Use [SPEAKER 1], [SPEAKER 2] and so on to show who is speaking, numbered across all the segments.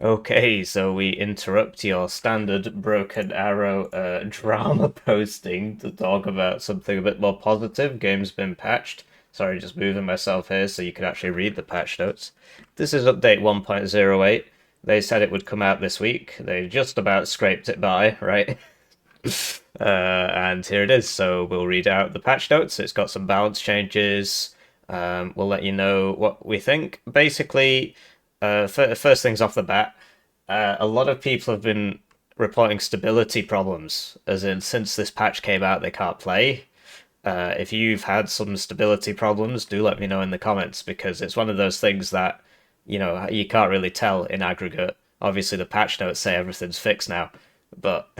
[SPEAKER 1] Okay, so we interrupt your standard Broken Arrow drama posting to talk about something a bit more positive. Game's been patched. Sorry, just moving myself here so you can actually read the patch notes. This is update 1.08. They said it would come out this week. They just about scraped it by, right? And here it is. So we'll read out the patch notes. It's got some balance changes. We'll let you know what we think. Basically, first things off the bat, a lot of people have been reporting stability problems, as in since this patch came out, they can't play. If you've had some stability problems, do let me know in the comments because it's one of those things that you can't really tell in aggregate. Obviously, the patch notes say everything's fixed now, but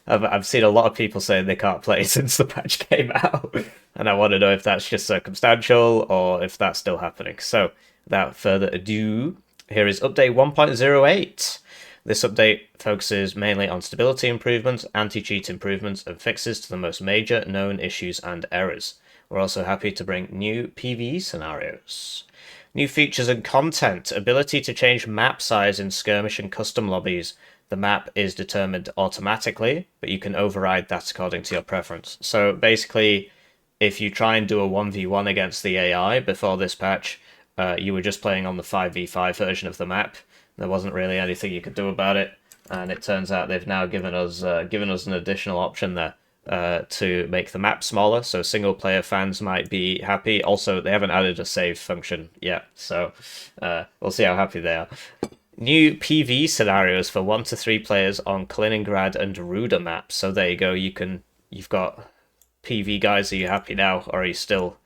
[SPEAKER 1] I've seen a lot of people saying they can't play since the patch came out, and I want to know if that's just circumstantial or if that's still happening. So, without further ado, here is update 1.08. This update focuses mainly on stability improvements, anti-cheat improvements, and fixes to the most major known issues and errors. We're also happy to bring new PvE scenarios. New features and content. Ability to change map size in skirmish and custom lobbies. The map is determined automatically, but you can override that according to your preference. So basically, if you try and do a 1v1 against the AI before this patch, you were just playing on the 5v5 version of the map. There wasn't really anything you could do about it, and it turns out they've now given us an additional option there to make the map smaller, so single player fans might be happy. Also, they haven't added a save function yet, so we'll see how happy they are. New PV scenarios for 1 to 3 players on Kaliningrad and Ruda maps. So there you go. You've got PV guys. Are you happy now, or are you still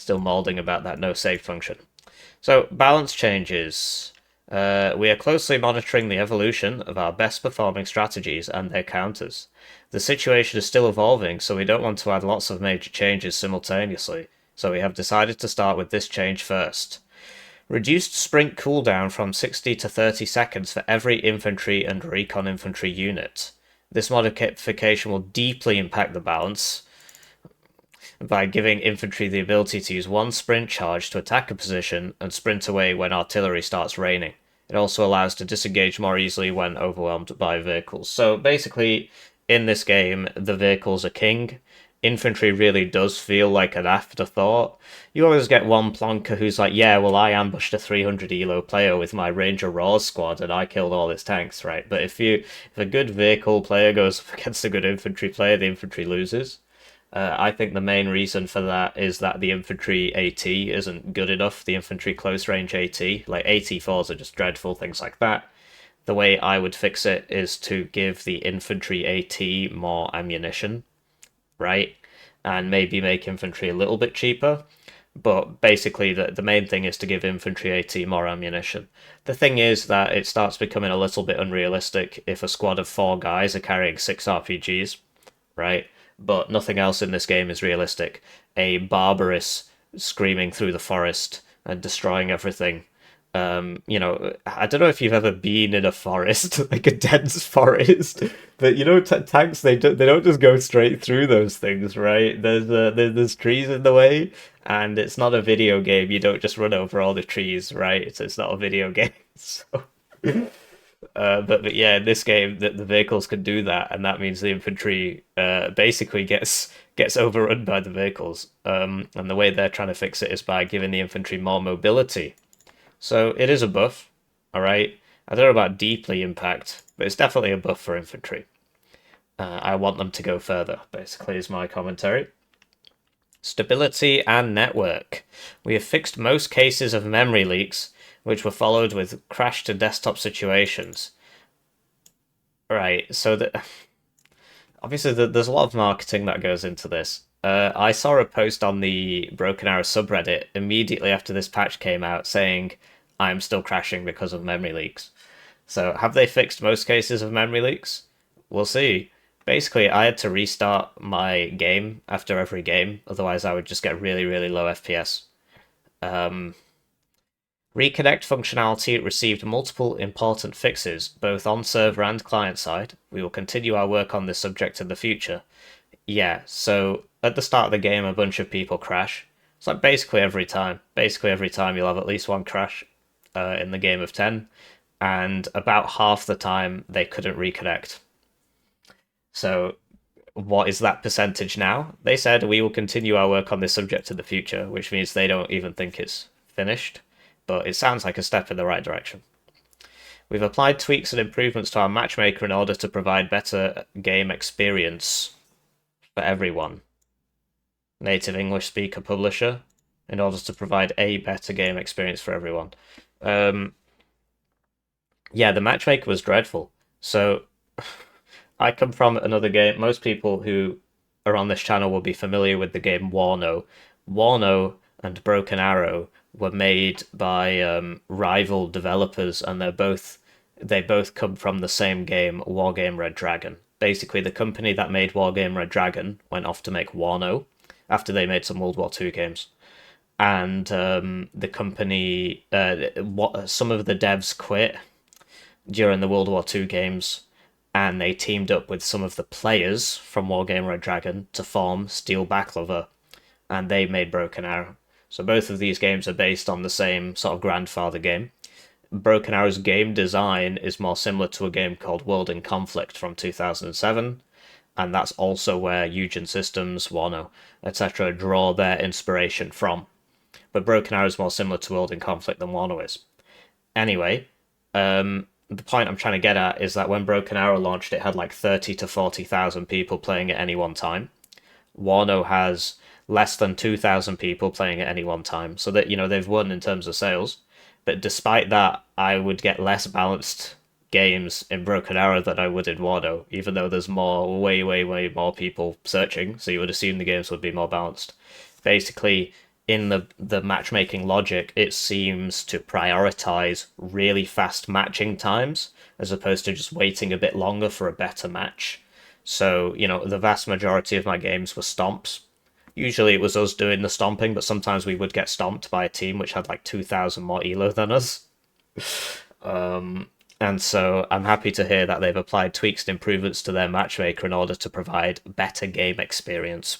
[SPEAKER 1] molding about that no save function? So balance changes. We are closely monitoring the evolution of our best performing strategies and their counters. The situation is still evolving, so we don't want to add lots of major changes simultaneously, so we have decided to start with this change first. Reduced sprint cooldown from 60 to 30 seconds for every infantry and recon infantry unit. This modification will deeply impact the balance by giving infantry the ability to use one sprint charge to attack a position and sprint away when artillery starts raining. It also allows to disengage more easily when overwhelmed by vehicles. So basically, in this game, the vehicles are king. Infantry really does feel like an afterthought. You always get one plonker who's like, yeah, well, I ambushed a 300 elo player with my Ranger Raws squad and I killed all his tanks, right? But if a good vehicle player goes up against a good infantry player, the infantry loses. I think the main reason for that is that the infantry AT isn't good enough. The infantry close range AT, like AT4s are just dreadful, things like that. The way I would fix it is to give the infantry AT more ammunition, right? And maybe make infantry a little bit cheaper. But basically, the main thing is to give infantry AT more ammunition. The thing is that it starts becoming a little bit unrealistic if a squad of 4 guys are carrying 6 RPGs, right? But nothing else in this game is realistic. A barbarous screaming through the forest and destroying everything. I don't know if you've ever been in a forest, like a dense forest, but tanks they don't just go straight through those things, right? There's trees in the way, and it's not a video game. You don't just run over all the trees, right? It's not a video game, so. But yeah, in this game, the vehicles can do that, and that means the infantry basically gets overrun by the vehicles. And the way they're trying to fix it is by giving the infantry more mobility. So it is a buff, all right. I don't know about deeply impact, but it's definitely a buff for infantry. I want them to go further. Basically, is my commentary. Stability and network. We have fixed most cases of memory leaks, which were followed with crash to desktop situations. Right, so obviously there's a lot of marketing that goes into this. I saw a post on the Broken Arrow subreddit immediately after this patch came out saying, I'm still crashing because of memory leaks. So have they fixed most cases of memory leaks? We'll see. Basically, I had to restart my game after every game, otherwise I would just get really, really low FPS. Reconnect functionality received multiple important fixes, both on server and client side. We will continue our work on this subject in the future. Yeah, so at the start of the game, a bunch of people crash. It's like basically every time. Basically every time you'll have at least one crash in the game of 10. and about half the time they couldn't reconnect. So what is that percentage now? They said we will continue our work on this subject in the future, which means they don't even think it's finished, but it sounds like a step in the right direction. We've applied tweaks and improvements to our matchmaker in order to provide better game experience for everyone. Native English speaker publisher, in order to provide a better game experience for everyone. Yeah, the matchmaker was dreadful. So I come from another game. Most people who are on this channel will be familiar with the game Wano. Wano and Broken Arrow were made by rival developers, and they both come from the same game, Wargame Red Dragon. Basically, the company that made Wargame Red Dragon went off to make Wano after they made some World War II games, and the company, some of the devs quit during the World War II games, and they teamed up with some of the players from Wargame Red Dragon to form Steel Baklava, and they made Broken Arrow. So both of these games are based on the same sort of grandfather game. Broken Arrow's game design is more similar to a game called World in Conflict from 2007, and that's also where Eugen Systems, Wano, etc. draw their inspiration from. But Broken Arrow is more similar to World in Conflict than Wano is. Anyway, the point I'm trying to get at is that when Broken Arrow launched, it had like 30 to 40,000 people playing at any one time. Wano has less than 2,000 people playing at any one time, so that, you know, they've won in terms of sales. But despite that, I would get less balanced games in Broken Arrow than I would in Wano, even though there's way more people searching, so you would assume the games would be more balanced. Basically, in the matchmaking logic, it seems to prioritize really fast matching times as opposed to just waiting a bit longer for a better match. So, you know, the vast majority of my games were stomps. Usually it was us doing the stomping, but sometimes we would get stomped by a team which had like 2,000 more elo than us. And so I'm happy to hear that they've applied tweaks and improvements to their matchmaker in order to provide better game experience.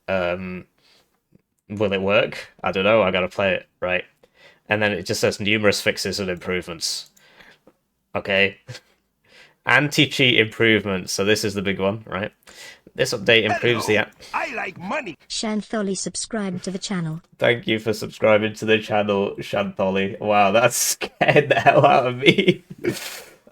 [SPEAKER 1] Will it work? I don't know. I gotta play it, right? And then it just says numerous fixes and improvements. Okay. Anti-cheat improvements. So this is the big one, right? This update improves the...
[SPEAKER 2] I like money.
[SPEAKER 3] Shantholi subscribed to the channel.
[SPEAKER 1] Thank you for subscribing to the channel, Shantholi. Wow, that scared the hell out of me.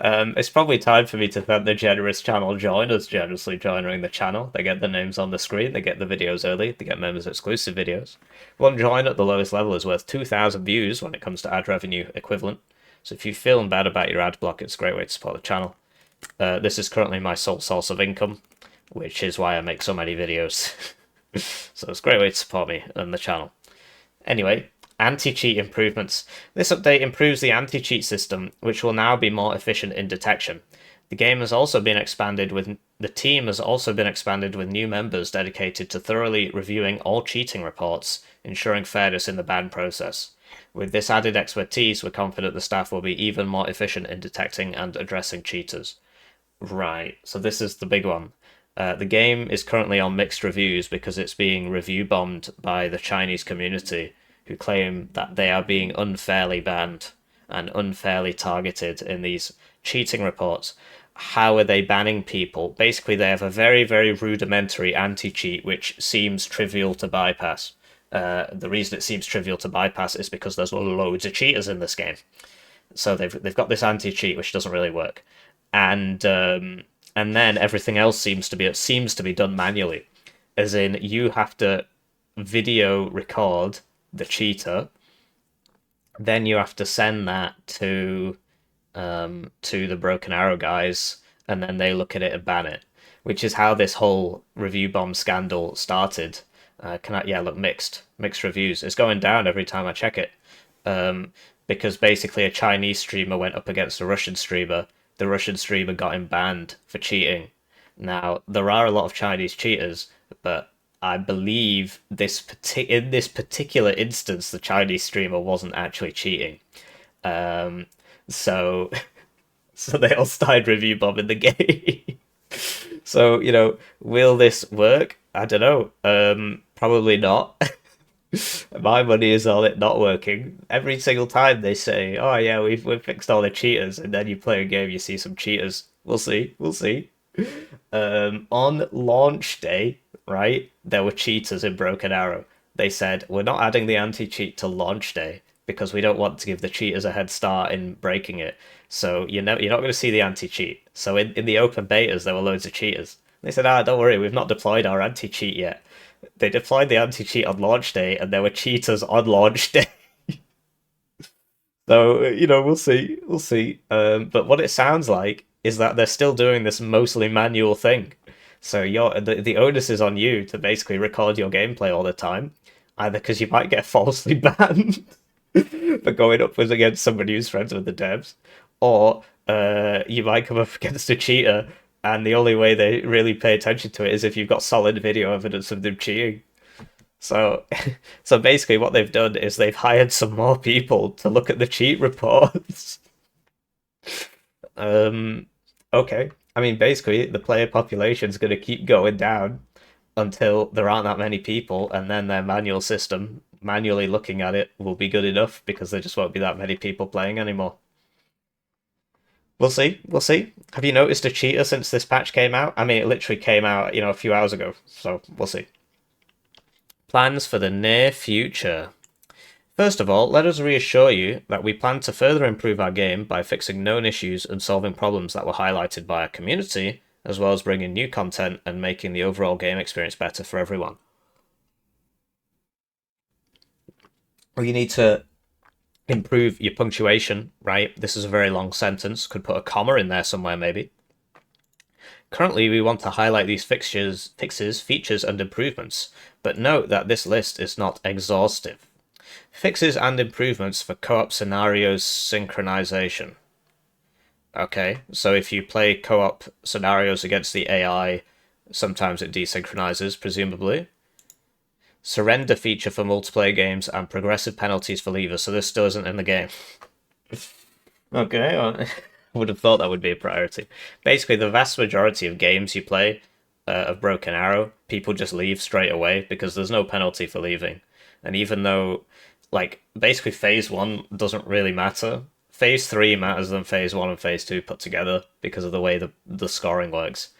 [SPEAKER 1] It's probably time for me to thank the generous channel joiners generously joining the channel. They get the names on the screen, they get the videos early, they get members exclusive videos. One join at the lowest level is worth 2,000 views when it comes to ad revenue equivalent. So if you're feeling bad about your ad block, it's a great way to support the channel. This is currently my sole source of income, which is why I make so many videos. So it's a great way to support me and the channel. Anyway, anti-cheat improvements. This update improves the anti-cheat system, which will now be more efficient in detection. The team has also been expanded with new members dedicated to thoroughly reviewing all cheating reports, ensuring fairness in the ban process. With this added expertise, we're confident the staff will be even more efficient in detecting and addressing cheaters. Right, so this is the big one. The game is currently on mixed reviews because it's being review bombed by the Chinese community, who claim that they are being unfairly banned and unfairly targeted in these cheating reports. How are they banning people? Basically, they have a very, very rudimentary anti-cheat which seems trivial to bypass. The reason it seems trivial to bypass is because there's loads of cheaters in this game. So they've got this anti-cheat which doesn't really work. And then everything else seems to be done manually. As in, you have to video record the cheater, then you have to send that to the Broken Arrow guys, and then they look at it and ban it, which is how this whole review bomb scandal started. Look, mixed reviews. It's going down every time I check it, because basically a Chinese streamer went up against a Russian streamer. The Russian streamer got him banned for cheating. Now, there are a lot of Chinese cheaters, but I believe in this particular instance, the Chinese streamer wasn't actually cheating. So they all started review bombing the game. So, you know, will this work? I don't know. Probably not. My money is on it not working. Every single time they say, "Oh yeah, we've fixed all the cheaters," and then you play a game, you see some cheaters. We'll see, we'll see. On launch day, right, there were cheaters in Broken Arrow. They said, "We're not adding the anti-cheat to launch day because we don't want to give the cheaters a head start in breaking it. So you're not going to see the anti-cheat." So in the open betas, there were loads of cheaters. They said, "Ah, don't worry, we've not deployed our anti-cheat yet." They deployed the anti-cheat on launch day, and there were cheaters on launch day. So we'll see, we'll see. But what it sounds like is that they're still doing this mostly manual thing. So the onus is on you to basically record your gameplay all the time, either because you might get falsely banned for going upwards against somebody who's friends with the devs, or you might come up against a cheater, and the only way they really pay attention to it is if you've got solid video evidence of them cheating. So, so basically, what they've done is they've hired some more people to look at the cheat reports. Um, okay. I mean, basically, the player population is going to keep going down until there aren't that many people, and then their manual system, manually looking at it, will be good enough because there just won't be that many people playing anymore. We'll see. We'll see. Have you noticed a cheater since this patch came out? I mean, it literally came out, a few hours ago, so we'll see. Plans for the near future. First of all, let us reassure you that we plan to further improve our game by fixing known issues and solving problems that were highlighted by our community, as well as bringing new content and making the overall game experience better for everyone. Well, you need to improve your punctuation, right? This is a very long sentence. Could put a comma in there somewhere, maybe. Currently, we want to highlight these fixes, features, and improvements, but note that this list is not exhaustive. Fixes and improvements for co-op scenarios synchronization. Okay, so if you play co-op scenarios against the AI, sometimes it desynchronizes, presumably. Surrender feature for multiplayer games and progressive penalties for leavers, so this still isn't in the game. Okay, well, I would have thought that would be a priority. Basically, the vast majority of games you play of Broken Arrow, people just leave straight away because there's no penalty for leaving. And even though, like, basically phase 1 doesn't really matter, phase 3 matters than phase 1 and phase 2 put together because of the way the scoring works.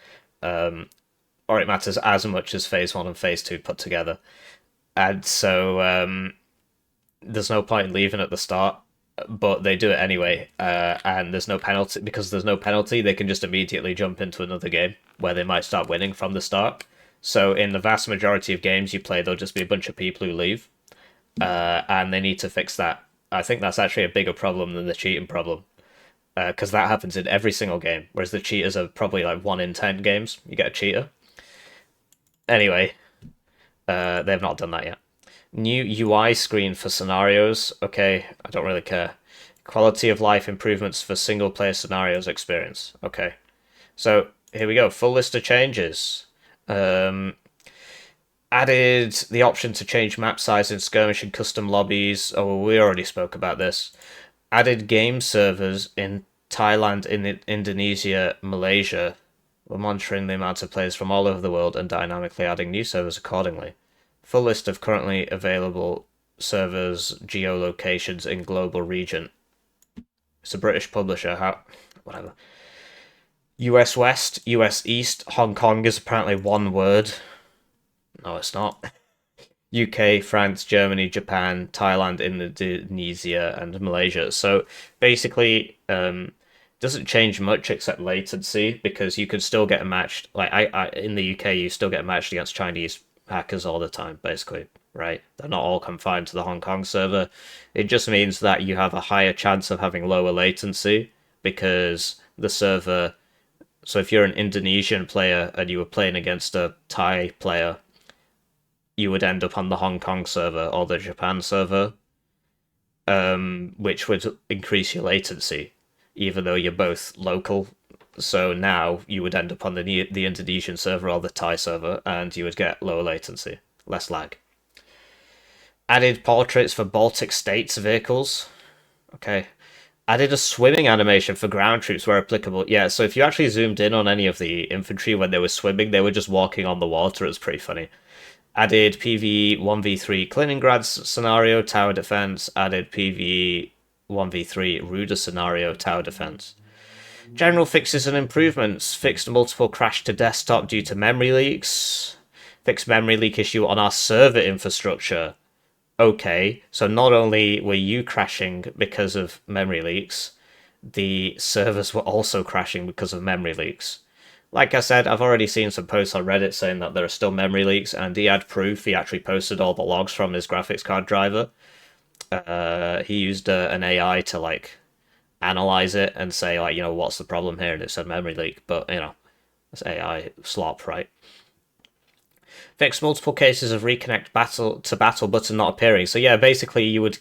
[SPEAKER 1] Or it matters as much as phase 1 and phase 2 put together. And so there's no point in leaving at the start, but they do it anyway. And there's no penalty. Because there's no penalty, they can just immediately jump into another game where they might start winning from the start. So in the vast majority of games you play, there'll just be a bunch of people who leave. And they need to fix that. I think that's actually a bigger problem than the cheating problem. Because that happens in every single game, whereas the cheaters are probably like 1 in 10 games, you get a cheater. Anyway, they've not done that yet. New UI screen for scenarios. Okay, I don't really care. Quality of life improvements for single player scenarios experience. Okay, so here we go. Full list of changes. Added the option to change map size in skirmish and custom lobbies. Oh, we already spoke about this. Added game servers in Thailand, in Indonesia, Malaysia. We're monitoring the amount of players from all over the world and dynamically adding new servers accordingly. Full list of currently available servers, geolocations in global region. It's a British publisher. Whatever. US West, US East, Hong Kong is apparently one word. No, it's not. UK, France, Germany, Japan, Thailand, Indonesia, and Malaysia. So basically, doesn't change much except latency because you could still get matched. Like I in the UK, you still get matched against Chinese hackers all the time, basically, right? They're not all confined to the Hong Kong server. It just means that you have a higher chance of having lower latency because the server. So if you're an Indonesian player and you were playing against a Thai player, you would end up on the Hong Kong server or the Japan server, which would increase your latency, even though you're both local. So now you would end up on the Indonesian server or the Thai server, and you would get lower latency, less lag. Added portraits for Baltic States vehicles. Okay. Added a swimming animation for ground troops where applicable. Yeah, so if you actually zoomed in on any of the infantry when they were swimming, they were just walking on the water. It was pretty funny. Added PvE 1v3 Kaliningrad scenario tower defense. Added PvE 1v3 Ruda scenario tower defense. General fixes and improvements. Fixed multiple crash to desktop due to memory leaks. Fixed memory leak issue on our server infrastructure. Okay, so not only were you crashing because of memory leaks, the servers were also crashing because of memory leaks. Like I said, I've already seen some posts on Reddit saying that there are still memory leaks, and he had proof. He actually posted all the logs from his graphics card driver. He used an AI to like analyze it and say like, what's the problem here, and it said memory leak. But it's AI slop, right? Fix multiple cases of reconnect battle to battle button not appearing. So yeah, basically you would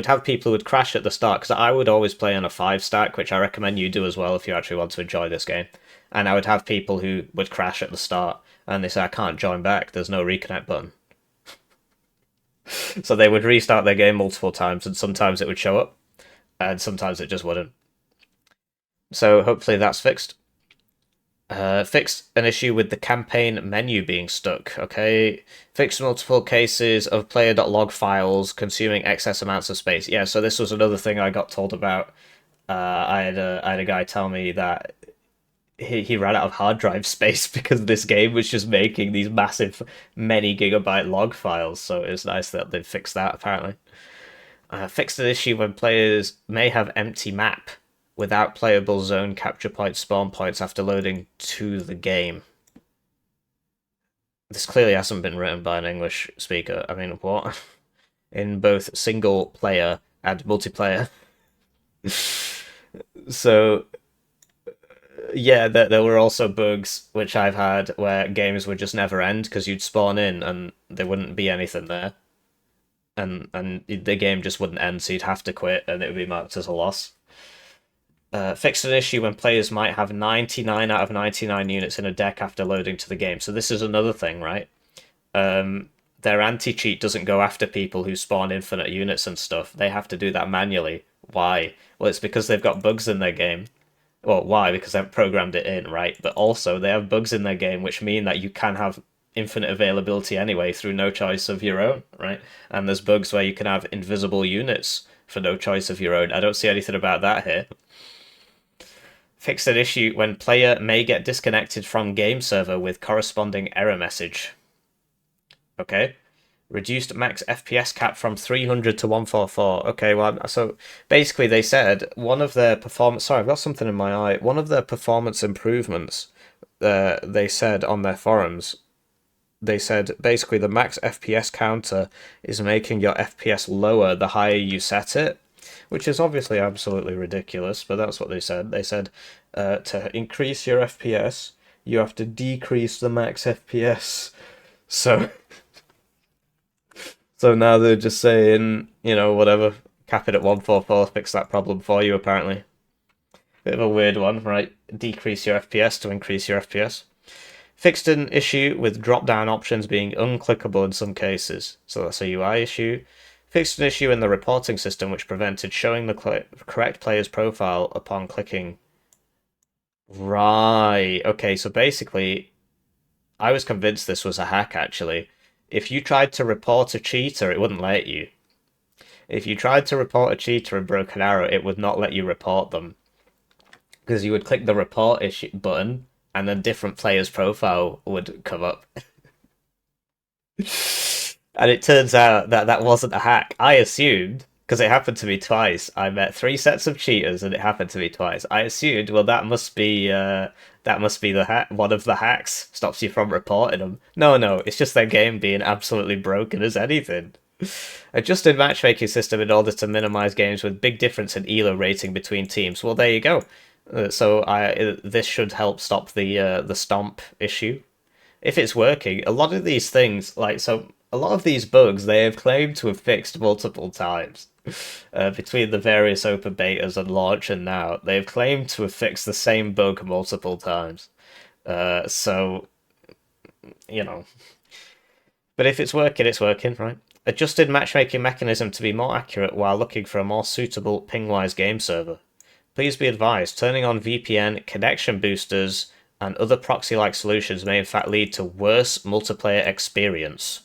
[SPEAKER 1] have people who would crash at the start, because I would always play on a 5 stack, which I recommend you do as well if you actually want to enjoy this game. And I would have people who would crash at the start, and they say, I can't join back, there's no reconnect button. So they would restart their game multiple times, and sometimes it would show up, and sometimes it just wouldn't. So hopefully that's fixed. Fixed an issue with the campaign menu being stuck, okay? Fixed multiple cases of player.log files consuming excess amounts of space. Yeah, so this was another thing I got told about. I had a guy tell me that he ran out of hard drive space because this game was just making these massive many gigabyte log files, so it's nice that they fixed that, apparently. Fixed an issue when players may have empty map without playable zone capture point spawn points after loading to the game. This clearly hasn't been written by an English speaker. I mean, what? In both single player and multiplayer. So, yeah, there were also bugs which I've had where games would just never end because you'd spawn in and there wouldn't be anything there. And the game just wouldn't end, so you'd have to quit and it would be marked as a loss. Fixed an issue when players might have 99 out of 99 units in a deck after loading to the game. So this is another thing, right? Their anti-cheat doesn't go after people who spawn infinite units and stuff. They have to do that manually. Why? Well, it's because they've got bugs in their game. Well, why? Because they've programmed it in, right? But also, they have bugs in their game which mean that you can have infinite availability anyway through no choice of your own, right? And there's bugs where you can have invisible units for no choice of your own. I don't see anything about that here. Fix an issue when player may get disconnected from game server with corresponding error message. Okay. Reduced max FPS cap from 300 to 144. Okay, well, so basically they said one of their performance... Sorry, I've got something in my eye. One of their performance improvements, they said on their forums, they said basically the max FPS counter is making your FPS lower the higher you set it, which is obviously absolutely ridiculous, but that's what they said. They said to increase your FPS, you have to decrease the max FPS. So, so now they're just saying, whatever, cap it at 144, fix that problem for you, apparently. Bit of a weird one, right? Decrease your FPS to increase your FPS. Fixed an issue with drop-down options being unclickable in some cases. So that's a UI issue. Fixed an issue in the reporting system which prevented showing the correct player's profile upon clicking. Right. Okay, so basically, I was convinced this was a hack, actually. If you tried to report a cheater, it wouldn't let you. If you tried to report a cheater in Broken Arrow, it would not let you report them. Because you would click the report issue button, and then different player's profile would come up. And it turns out that that wasn't a hack. I assumed, because it happened to me twice, I met 3 sets of cheaters and it happened to me twice. I assumed, well, that must be the hack. One of the hacks stops you from reporting them. No, it's just their game being absolutely broken as anything. Adjusted matchmaking system in order to minimize games with big difference in ELO rating between teams. Well, there you go. So this should help stop the stomp issue. If it's working, a lot of these things, a lot of these bugs they have claimed to have fixed multiple times. Between the various open betas and launch and now, they've claimed to have fixed the same bug multiple times. So, But if it's working, right? Adjusted matchmaking mechanism to be more accurate while looking for a more suitable ping-wise game server. Please be advised, turning on VPN connection boosters and other proxy-like solutions may in fact lead to worse multiplayer experience.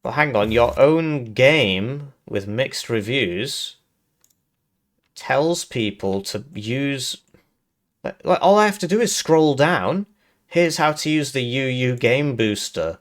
[SPEAKER 1] But hang on, your own game with mixed reviews tells people to use... Like, all I have to do is scroll down. Here's how to use the UU Game Booster.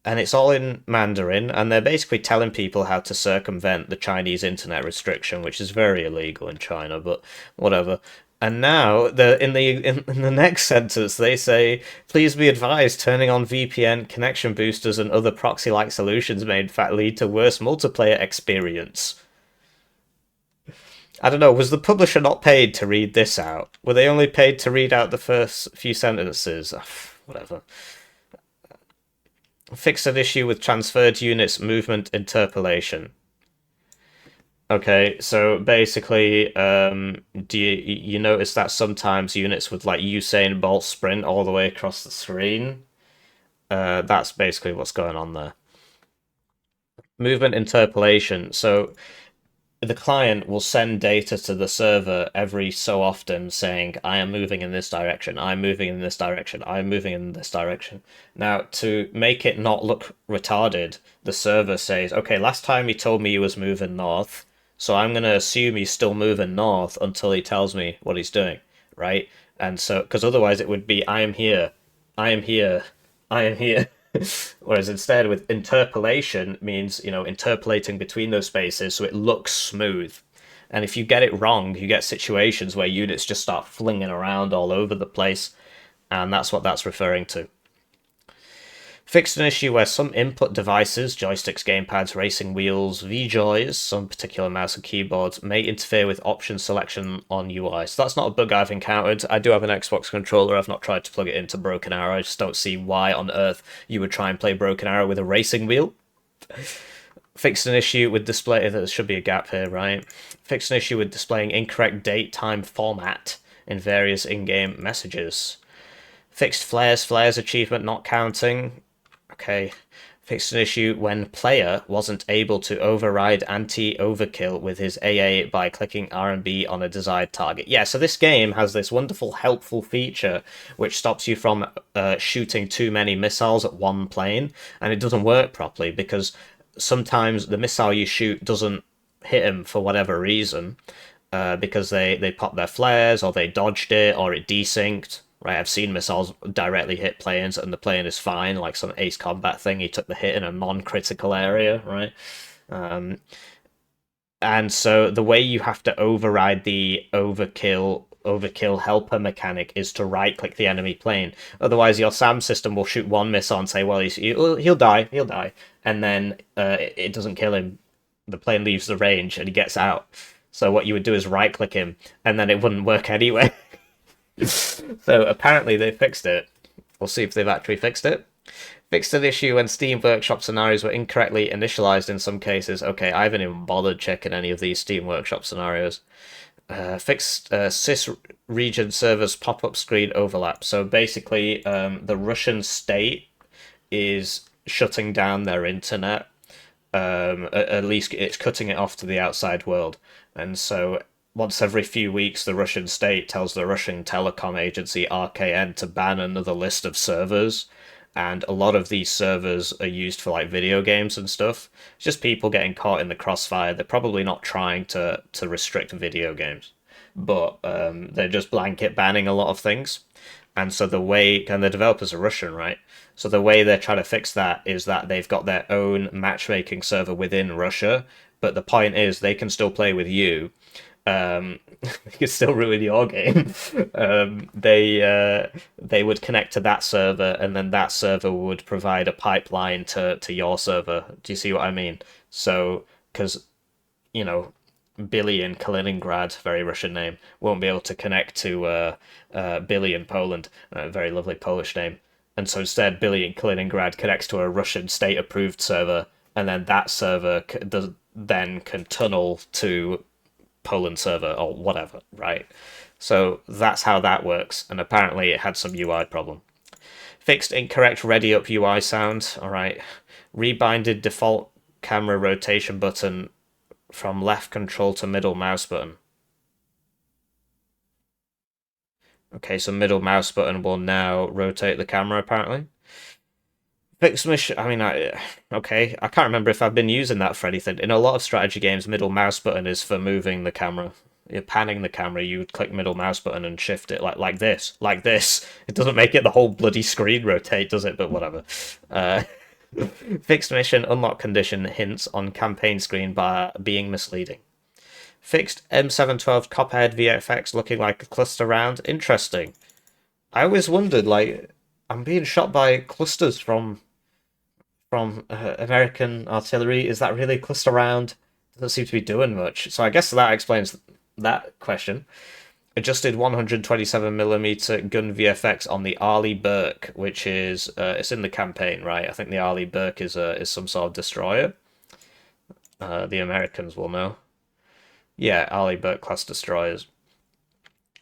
[SPEAKER 1] And it's all in Mandarin, and they're basically telling people how to circumvent the Chinese internet restriction, which is very illegal in China, but whatever. And now, in the next sentence, they say, "Please be advised, turning on VPN connection boosters and other proxy-like solutions may in fact lead to worse multiplayer experience." I don't know, was the publisher not paid to read this out? Were they only paid to read out the first few sentences? Ugh, whatever. Fixed an issue with transferred units movement interpolation. Okay, so basically, do you notice that sometimes units with like Usain Bolt sprint all the way across the screen? That's basically what's going on there. Movement interpolation. So the client will send data to the server every so often saying, I am moving in this direction, I'm moving in this direction, I'm moving in this direction. Now, to make it not look retarded, the server says, okay, last time he told me he was moving north, so I'm going to assume he's still moving north until he tells me what he's doing, right? And so, because otherwise it would be, I am here, I am here, I am here. Whereas instead, with interpolation, means, interpolating between those spaces so it looks smooth. And if you get it wrong, you get situations where units just start flinging around all over the place, and that's what that's referring to. Fixed an issue where some input devices, joysticks, gamepads, racing wheels, VJoys, some particular mouse and keyboards, may interfere with option selection on UI. So that's not a bug I've encountered. I do have an Xbox controller. I've not tried to plug it into Broken Arrow. I just don't see why on earth you would try and play Broken Arrow with a racing wheel. Fixed an issue with display... There should be a gap here, right? Fixed an issue with displaying incorrect date time format in various in-game messages. Fixed flares achievement not counting. Okay. Fixed an issue when player wasn't able to override anti-overkill with his AA by clicking R and B on a desired target. Yeah, so this game has this wonderful helpful feature which stops you from shooting too many missiles at one plane, and it doesn't work properly because sometimes the missile you shoot doesn't hit him for whatever reason, because they popped their flares, or they dodged it, or it desynced. Right, I've seen missiles directly hit planes and the plane is fine, like some Ace Combat thing. He took the hit in a non-critical area, right? And so the way you have to override the overkill helper mechanic is to right-click the enemy plane. Otherwise, your SAM system will shoot one missile and say, well, he'll die, and then it doesn't kill him. The plane leaves the range and he gets out. So what you would do is right-click him, and then it wouldn't work anyway. So apparently they fixed it. We'll see if they've actually fixed it. Fixed an issue when Steam Workshop scenarios were incorrectly initialized in some cases. Okay, I haven't even bothered checking any of these Steam Workshop scenarios. Fixed sys region servers pop-up screen overlap. So basically, the Russian state is shutting down their internet. At least it's cutting it off to the outside world. And so once every few weeks, the Russian state tells the Russian telecom agency RKN to ban another list of servers, and a lot of these servers are used for like video games and stuff. It's just people getting caught in the crossfire. They're probably not trying to restrict video games, but they're just blanket banning a lot of things. And so and the developers are Russian, right? So the way they're trying to fix that is that they've got their own matchmaking server within Russia, but the point is they can still play with you. You can still ruin your game. They would connect to that server, and then that server would provide a pipeline to your server. Do you see what I mean? So, because, Billy in Kaliningrad, very Russian name, won't be able to connect to Billy in Poland, very lovely Polish name. And so instead, Billy in Kaliningrad connects to a Russian state-approved server, and then that server then can tunnel to Poland server or whatever, right? So that's how that works, and apparently it had some UI problem. Fixed incorrect ready up UI sound, alright. Rebinded default camera rotation button from left control to middle mouse button. Okay, so middle mouse button will now rotate the camera, apparently. Fixed mission, okay, I can't remember if I've been using that for anything. In a lot of strategy games, middle mouse button is for moving the camera. You're panning the camera, you would click middle mouse button and shift it like this, like this. It doesn't make it the whole bloody screen rotate, does it? But whatever. Uh, Fixed mission unlock condition hints on campaign screen by being misleading. Fixed M712 Copperhead VFX looking like a cluster round. Interesting. I always wondered, like, I'm being shot by clusters from American artillery. Is that really a cluster round? Doesn't seem to be doing much. So I guess that explains that question. Adjusted 127mm gun VFX on the Arleigh Burke, which is it's in the campaign, right? I think the Arleigh Burke is some sort of destroyer. The Americans will know. Yeah, Arleigh Burke class destroyers.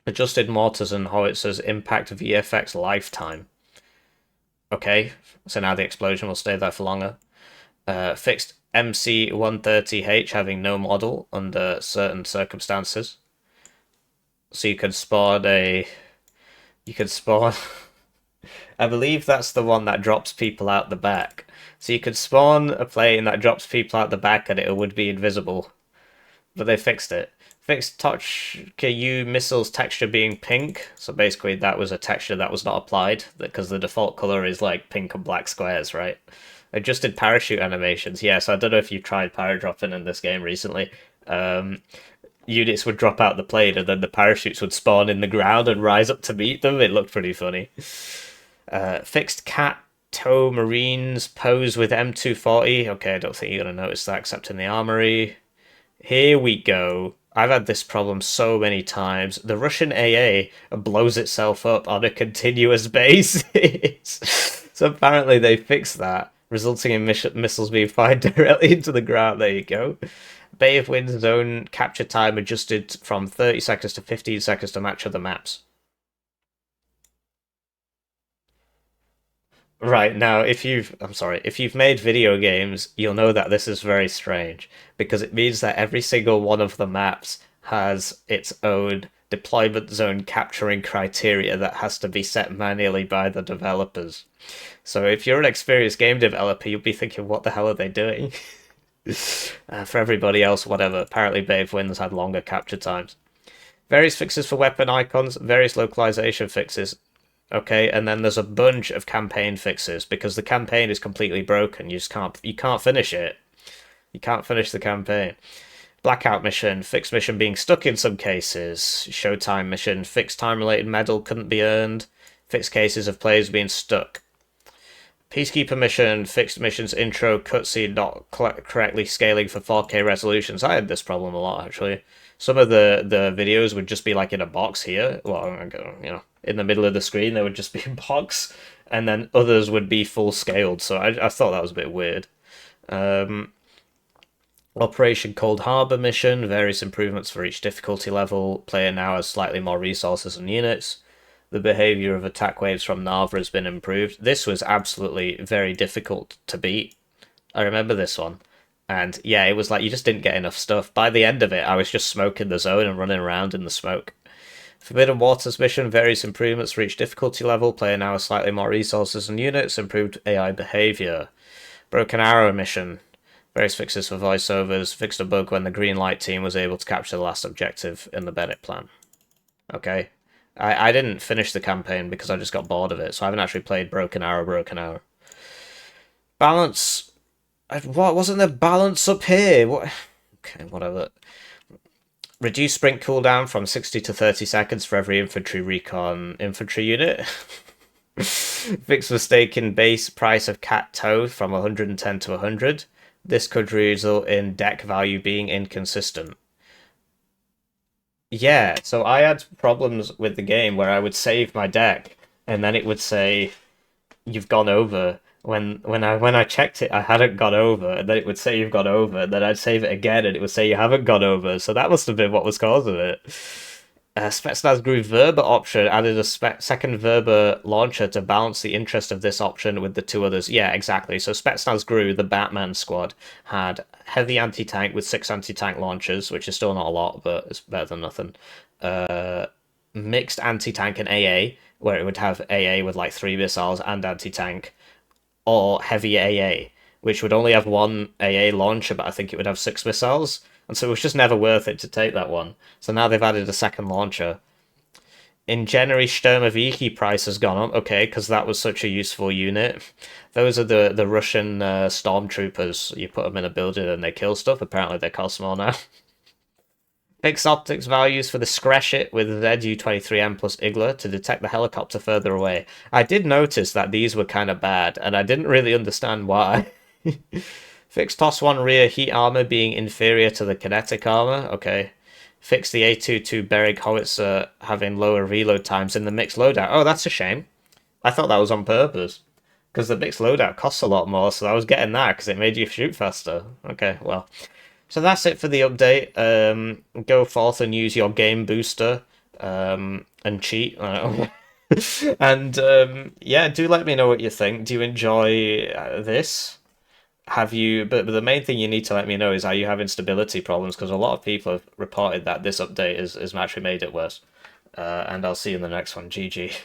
[SPEAKER 1] Adjusted mortars and howitzers impact VFX lifetime. Okay, so now the explosion will stay there for longer. Fixed MC-130H having no model under certain circumstances. So you could spawn a... You could spawn... I believe that's the one that drops people out the back. So you could spawn a plane that drops people out the back and it would be invisible. But they fixed it. Fixed touch KU missiles texture being pink. So basically that was a texture that was not applied because the default color is like pink and black squares, right? Adjusted parachute animations. Yes, I don't know if you tried paradropping in this game recently. Units would drop out the plane and then the parachutes would spawn in the ground and rise up to meet them. It looked pretty funny. Fixed cat tow marines pose with M240. Okay, I don't think you're going to notice that except in the armory. Here we go. I've had this problem so many times. The Russian AA blows itself up on a continuous basis. So apparently they fixed that, resulting in missiles being fired directly into the ground. There you go. Bay of Wind zone capture time adjusted from 30 seconds to 15 seconds to match other maps. Right, now if you've made video games, you'll know that this is very strange because it means that every single one of the maps has its own deployment zone capturing criteria that has to be set manually by the developers. So if you're an experienced game developer, you'll be thinking, what the hell are they doing? For everybody else, whatever. Apparently Bay of Winds had longer capture times. Various fixes for weapon icons, various localization fixes. Okay, and then there's a bunch of campaign fixes because the campaign is completely broken. You can't finish it. You can't finish the campaign. Blackout mission, fixed mission being stuck in some cases. Showtime mission, fixed time-related medal couldn't be earned. Fixed cases of players being stuck. Peacekeeper mission, fixed missions intro cutscene not correctly scaling for 4K resolutions. I had this problem a lot actually. Some of the videos would just be like in a box here. Well, you know, in the middle of the screen, there would just be a box, and then others would be full scaled. So I thought that was a bit weird. Operation Cold Harbor mission, various improvements for each difficulty level. Player now has slightly more resources and units. The behavior of attack waves from Narva has been improved. This was absolutely very difficult to beat. I remember this one. And yeah, it was like you just didn't get enough stuff. By the end of it, I was just smoking the zone and running around in the smoke. Forbidden Waters mission, various improvements for each difficulty level. Player now has slightly more resources and units. Improved AI behavior. Broken Arrow mission. Various fixes for voiceovers. Fixed a bug when the green light team was able to capture the last objective in the Bennett plan. Okay. I didn't finish the campaign because I just got bored of it, so I haven't actually played Broken Arrow. Balance. What wasn't there balance up here? What? Okay, whatever. Reduce sprint cooldown from 60 to 30 seconds for every infantry recon infantry unit. Fix mistake in base price of cat toe from 110 to 100. This could result in deck value being inconsistent. Yeah, so I had problems with the game where I would save my deck and then it would say you've gone over. When I checked it, I hadn't gone over, and then it would say you've gone over, and then I'd save it again, and it would say you haven't gone over. So that must have been what was causing it. Spetsnaz grew Verba option added a second Verba launcher to balance the interest of this option with the two others. Yeah, exactly. So Spetsnaz grew, the Batman squad, had heavy anti-tank with 6 anti-tank launchers, which is still not a lot, but it's better than nothing. mixed anti-tank and AA, where it would have AA with like 3 missiles and anti-tank, or heavy AA, which would only have one AA launcher, but I think it would have 6 missiles. And so it was just never worth it to take that one. So now they've added a second launcher. In January, Sturmer Viki price has gone up, okay, because that was such a useful unit. Those are the Russian stormtroopers. You put them in a building and they kill stuff. Apparently they cost more now. Fixed optics values for the Screshit with ZU-23M plus Igla to detect the helicopter further away. I did notice that these were kind of bad, and I didn't really understand why. Fixed TOS-1 rear heat armor being inferior to the kinetic armor, okay. Fix the A22 Berrig howitzer having lower reload times in the mixed loadout. Oh, that's a shame. I thought that was on purpose. Because the mixed loadout costs a lot more, so I was getting that because it made you shoot faster. Okay, well. So that's it for the update. Go forth and use your game booster and cheat. And yeah, do let me know what you think. Do you enjoy this? Have you? But the main thing you need to let me know is, are you having stability problems? Because a lot of people have reported that this update has actually made it worse. And I'll see you in the next one. GG.